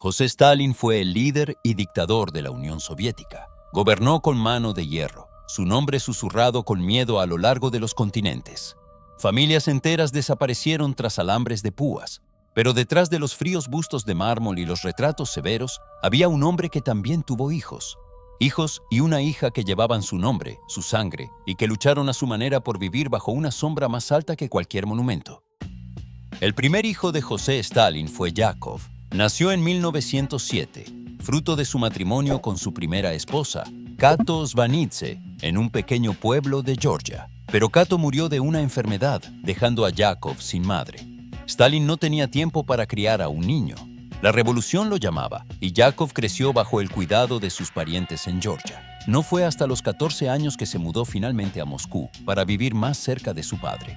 José Stalin fue el líder y dictador de la Unión Soviética. Gobernó con mano de hierro, su nombre susurrado con miedo a lo largo de los continentes. Familias enteras desaparecieron tras alambres de púas, pero detrás de los fríos bustos de mármol y los retratos severos había un hombre que también tuvo hijos. Hijos y una hija que llevaban su nombre, su sangre, y que lucharon a su manera por vivir bajo una sombra más alta que cualquier monumento. El primer hijo de José Stalin fue Yakov. Nació en 1907, fruto de su matrimonio con su primera esposa, Kato Zvanidze, en un pequeño pueblo de Georgia. Pero Kato murió de una enfermedad, dejando a Yakov sin madre. Stalin no tenía tiempo para criar a un niño. La revolución lo llamaba, y Yakov creció bajo el cuidado de sus parientes en Georgia. No fue hasta los 14 años que se mudó finalmente a Moscú para vivir más cerca de su padre.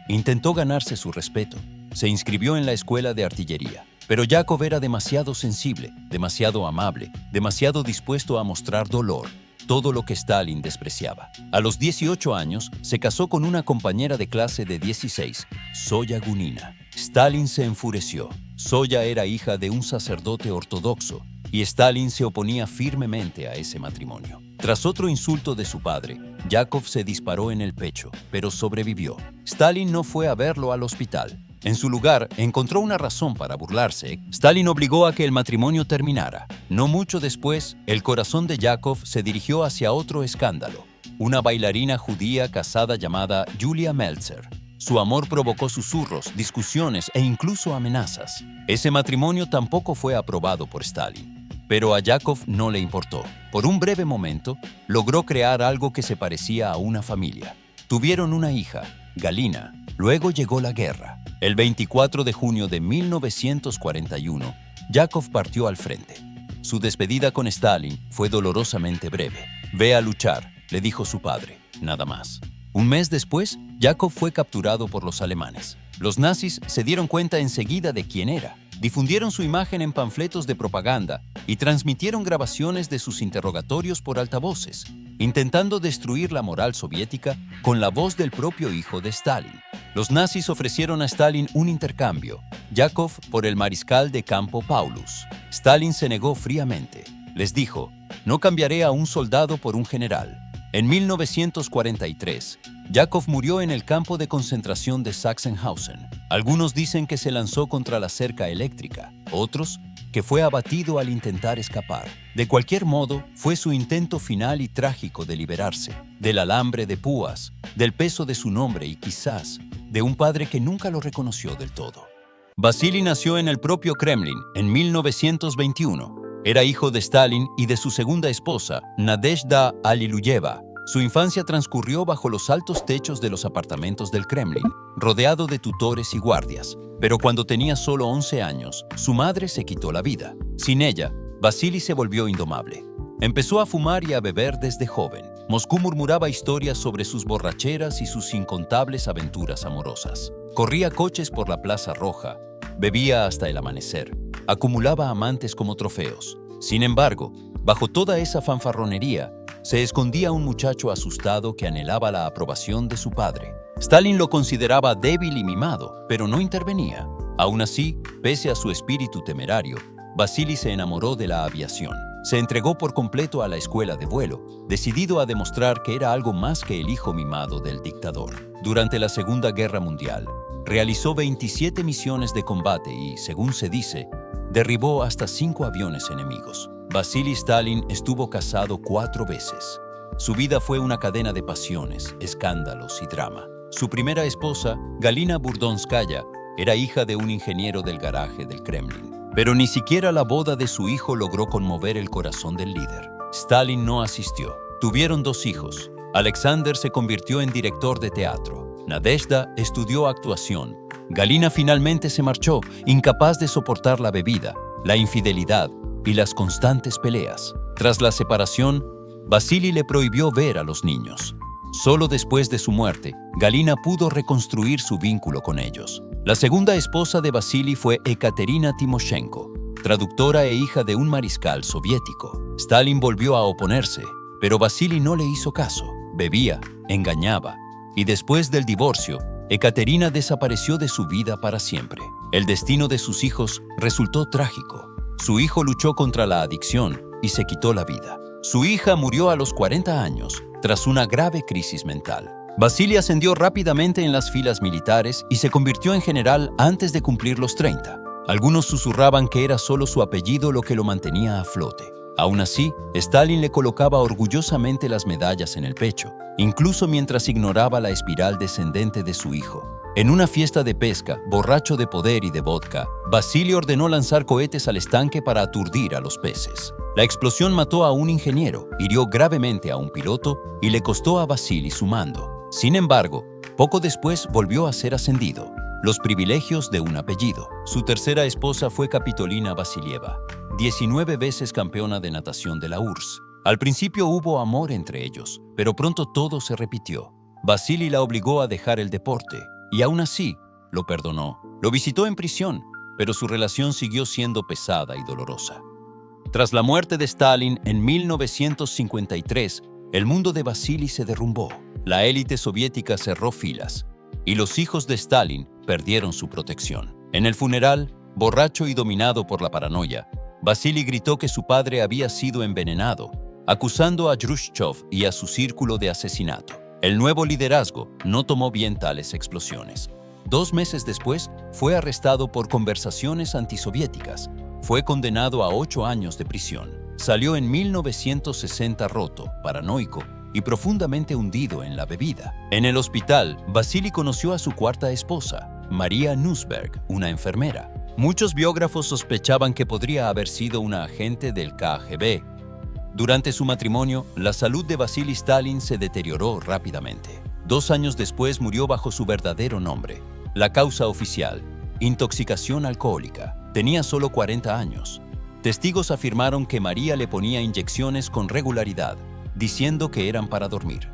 Intentó ganarse su respeto. Se inscribió en la escuela de artillería. Pero Yakov era demasiado sensible, demasiado amable, demasiado dispuesto a mostrar dolor, todo lo que Stalin despreciaba. A los 18 años, se casó con una compañera de clase de 16, Zoya Gunina. Stalin se enfureció. Zoya era hija de un sacerdote ortodoxo, y Stalin se oponía firmemente a ese matrimonio. Tras otro insulto de su padre, Yakov se disparó en el pecho, pero sobrevivió. Stalin no fue a verlo al hospital. En su lugar, encontró una razón para burlarse. Stalin obligó a que el matrimonio terminara. No mucho después, el corazón de Yakov se dirigió hacia otro escándalo. Una bailarina judía casada llamada Yulia Meltzer. Su amor provocó susurros, discusiones e incluso amenazas. Ese matrimonio tampoco fue aprobado por Stalin. Pero a Yakov no le importó. Por un breve momento, logró crear algo que se parecía a una familia. Tuvieron una hija, Galina. Luego llegó la guerra. El 24 de junio de 1941, Yakov partió al frente. Su despedida con Stalin fue dolorosamente breve. «Ve a luchar», le dijo su padre, nada más. Un mes después, Yakov fue capturado por los alemanes. Los nazis se dieron cuenta enseguida de quién era. Difundieron su imagen en panfletos de propaganda y transmitieron grabaciones de sus interrogatorios por altavoces, intentando destruir la moral soviética con la voz del propio hijo de Stalin. Los nazis ofrecieron a Stalin un intercambio, Yakov por el mariscal de campo Paulus. Stalin se negó fríamente. Les dijo, «No cambiaré a un soldado por un general». En 1943, Yakov murió en el campo de concentración de Sachsenhausen. Algunos dicen que se lanzó contra la cerca eléctrica, otros que fue abatido al intentar escapar. De cualquier modo, fue su intento final y trágico de liberarse, del alambre de púas, del peso de su nombre y quizás de un padre que nunca lo reconoció del todo. Vasily nació en el propio Kremlin en 1921. Era hijo de Stalin y de su segunda esposa, Nadezhda Alliluyeva. Su infancia transcurrió bajo los altos techos de los apartamentos del Kremlin, rodeado de tutores y guardias. Pero cuando tenía solo 11 años, su madre se quitó la vida. Sin ella, Vasily se volvió indomable. Empezó a fumar y a beber desde joven. Moscú murmuraba historias sobre sus borracheras y sus incontables aventuras amorosas. Corría coches por la Plaza Roja, bebía hasta el amanecer, acumulaba amantes como trofeos. Sin embargo, bajo toda esa fanfarronería, se escondía un muchacho asustado que anhelaba la aprobación de su padre. Stalin lo consideraba débil y mimado, pero no intervenía. Aún así, pese a su espíritu temerario, Vasily se enamoró de la aviación. Se entregó por completo a la escuela de vuelo, decidido a demostrar que era algo más que el hijo mimado del dictador. Durante la Segunda Guerra Mundial, realizó 27 misiones de combate y, según se dice, derribó hasta 5 aviones enemigos. Vasily Stalin estuvo casado 4 veces. Su vida fue una cadena de pasiones, escándalos y drama. Su primera esposa, Galina Burdonskaya, era hija de un ingeniero del garaje del Kremlin. Pero ni siquiera la boda de su hijo logró conmover el corazón del líder. Stalin no asistió. Tuvieron 2 hijos. Alexander se convirtió en director de teatro. Nadezhda estudió actuación. Galina finalmente se marchó, incapaz de soportar la bebida, la infidelidad y las constantes peleas. Tras la separación, Vasily le prohibió ver a los niños. Solo después de su muerte, Galina pudo reconstruir su vínculo con ellos. La segunda esposa de Vasily fue Ekaterina Timoshenko, traductora e hija de un mariscal soviético. Stalin volvió a oponerse, pero Vasily no le hizo caso. Bebía, engañaba, y después del divorcio, Ekaterina desapareció de su vida para siempre. El destino de sus hijos resultó trágico. Su hijo luchó contra la adicción y se quitó la vida. Su hija murió a los 40 años, tras una grave crisis mental. Vasily ascendió rápidamente en las filas militares y se convirtió en general antes de cumplir los 30. Algunos susurraban que era solo su apellido lo que lo mantenía a flote. Aún así, Stalin le colocaba orgullosamente las medallas en el pecho, incluso mientras ignoraba la espiral descendente de su hijo. En una fiesta de pesca, borracho de poder y de vodka, Vasily ordenó lanzar cohetes al estanque para aturdir a los peces. La explosión mató a un ingeniero, hirió gravemente a un piloto y le costó a Vasily su mando. Sin embargo, poco después volvió a ser ascendido. Los privilegios de un apellido. Su tercera esposa fue Kapitolina Vasilieva, 19 veces campeona de natación de la URSS. Al principio hubo amor entre ellos, pero pronto todo se repitió. Vasily la obligó a dejar el deporte, y aún así, lo perdonó. Lo visitó en prisión, pero su relación siguió siendo pesada y dolorosa. Tras la muerte de Stalin en 1953, el mundo de Vasily se derrumbó. La élite soviética cerró filas, y los hijos de Stalin perdieron su protección. En el funeral, borracho y dominado por la paranoia, Vasily gritó que su padre había sido envenenado, acusando a Khrushchev y a su círculo de asesinato. El nuevo liderazgo no tomó bien tales explosiones. 2 meses después, fue arrestado por conversaciones antisoviéticas. Fue condenado a 8 años de prisión. Salió en 1960 roto, paranoico y profundamente hundido en la bebida. En el hospital, Vasily conoció a su cuarta esposa, María Nussberg, una enfermera. Muchos biógrafos sospechaban que podría haber sido una agente del KGB. Durante su matrimonio, la salud de Vasily Stalin se deterioró rápidamente. 2 años después murió bajo su verdadero nombre. La causa oficial: intoxicación alcohólica. Tenía solo 40 años. Testigos afirmaron que María le ponía inyecciones con regularidad, diciendo que eran para dormir.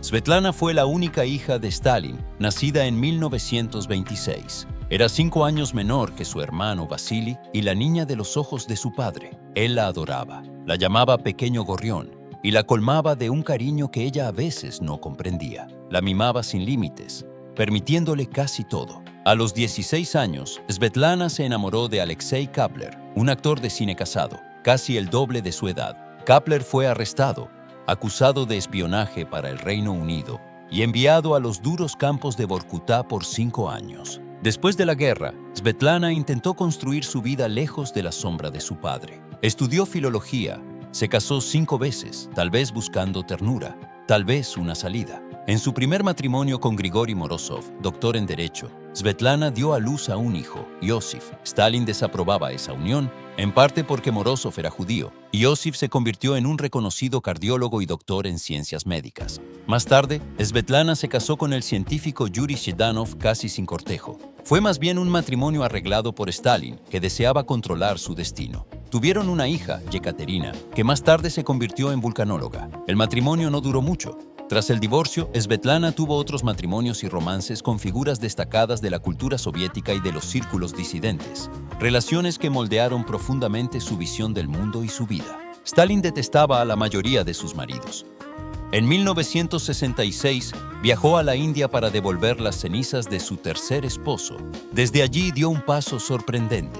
Svetlana fue la única hija de Stalin, nacida en 1926. Era 5 años menor que su hermano Vasily y la niña de los ojos de su padre. Él la adoraba, la llamaba pequeño gorrión y la colmaba de un cariño que ella a veces no comprendía. La mimaba sin límites, permitiéndole casi todo. A los 16 años, Svetlana se enamoró de Alexei Kapler, un actor de cine casado, casi el doble de su edad. Kapler fue arrestado, acusado de espionaje para el Reino Unido y enviado a los duros campos de Vorkuta por 5 años. Después de la guerra, Svetlana intentó construir su vida lejos de la sombra de su padre. Estudió filología, se casó 5 veces, tal vez buscando ternura, tal vez una salida. En su primer matrimonio con Grigori Morozov, doctor en Derecho, Svetlana dio a luz a un hijo, Iosif. Stalin desaprobaba esa unión, en parte porque Morozov era judío. Iosif se convirtió en un reconocido cardiólogo y doctor en ciencias médicas. Más tarde, Svetlana se casó con el científico Yuri Shchedanov casi sin cortejo. Fue más bien un matrimonio arreglado por Stalin, que deseaba controlar su destino. Tuvieron una hija, Yekaterina, que más tarde se convirtió en vulcanóloga. El matrimonio no duró mucho. Tras el divorcio, Svetlana tuvo otros matrimonios y romances con figuras destacadas de la cultura soviética y de los círculos disidentes, relaciones que moldearon profundamente su visión del mundo y su vida. Stalin detestaba a la mayoría de sus maridos. En 1966, viajó a la India para devolver las cenizas de su tercer esposo. Desde allí dio un paso sorprendente.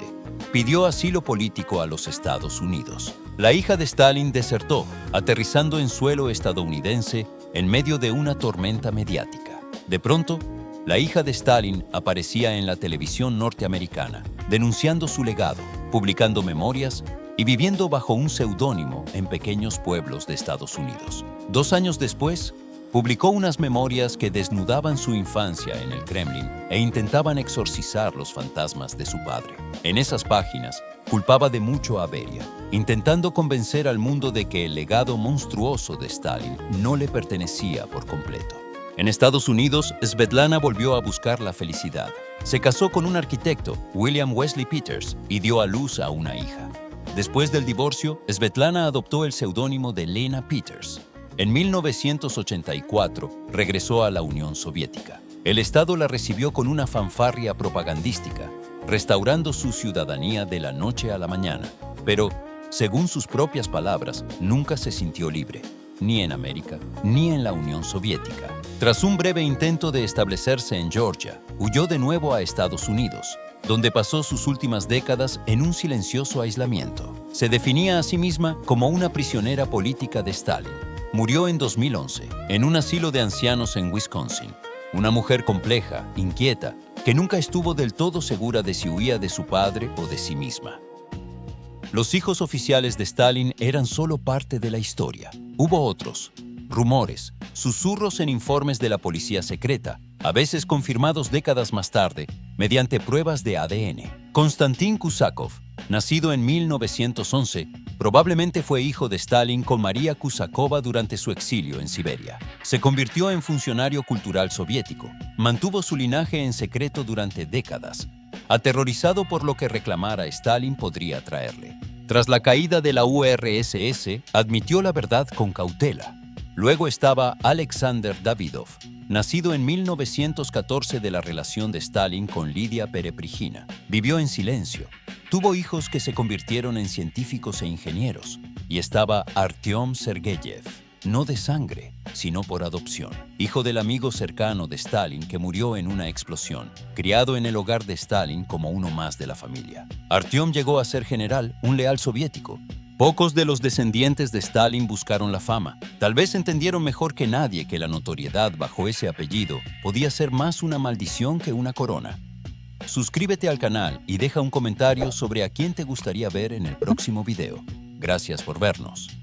Pidió asilo político a los Estados Unidos. La hija de Stalin desertó, aterrizando en suelo estadounidense en medio de una tormenta mediática. De pronto, la hija de Stalin aparecía en la televisión norteamericana, denunciando su legado, publicando memorias y viviendo bajo un seudónimo en pequeños pueblos de Estados Unidos. 2 años después, publicó unas memorias que desnudaban su infancia en el Kremlin e intentaban exorcizar los fantasmas de su padre. En esas páginas, culpaba de mucho a Beria, intentando convencer al mundo de que el legado monstruoso de Stalin no le pertenecía por completo. En Estados Unidos, Svetlana volvió a buscar la felicidad. Se casó con un arquitecto, William Wesley Peters, y dio a luz a una hija. Después del divorcio, Svetlana adoptó el seudónimo de Lena Peters. En 1984, regresó a la Unión Soviética. El Estado la recibió con una fanfarria propagandística, restaurando su ciudadanía de la noche a la mañana. Pero, según sus propias palabras, nunca se sintió libre, ni en América, ni en la Unión Soviética. Tras un breve intento de establecerse en Georgia, huyó de nuevo a Estados Unidos. donde pasó sus últimas décadas en un silencioso aislamiento. Se definía a sí misma como una prisionera política de Stalin. Murió en 2011, en un asilo de ancianos en Wisconsin. Una mujer compleja, inquieta, que nunca estuvo del todo segura de si huía de su padre o de sí misma. Los hijos oficiales de Stalin eran solo parte de la historia. Hubo otros, rumores, susurros en informes de la policía secreta, a veces confirmados décadas más tarde mediante pruebas de ADN. Konstantin Kusakov, nacido en 1911, probablemente fue hijo de Stalin con María Kusakova durante su exilio en Siberia. Se convirtió en funcionario cultural soviético. Mantuvo su linaje en secreto durante décadas, aterrorizado por lo que reclamara Stalin podría traerle. Tras la caída de la URSS, admitió la verdad con cautela. Luego estaba Alexander Davidov, nacido en 1914 de la relación de Stalin con Lidia Pereprigina. Vivió en silencio. Tuvo hijos que se convirtieron en científicos e ingenieros. Y estaba Artyom Sergeyev, no de sangre, sino por adopción, hijo del amigo cercano de Stalin que murió en una explosión, criado en el hogar de Stalin como uno más de la familia. Artyom llegó a ser general, un leal soviético. Pocos de los descendientes de Stalin buscaron la fama. Tal vez entendieron mejor que nadie que la notoriedad bajo ese apellido podía ser más una maldición que una corona. Suscríbete al canal y deja un comentario sobre a quién te gustaría ver en el próximo video. Gracias por vernos.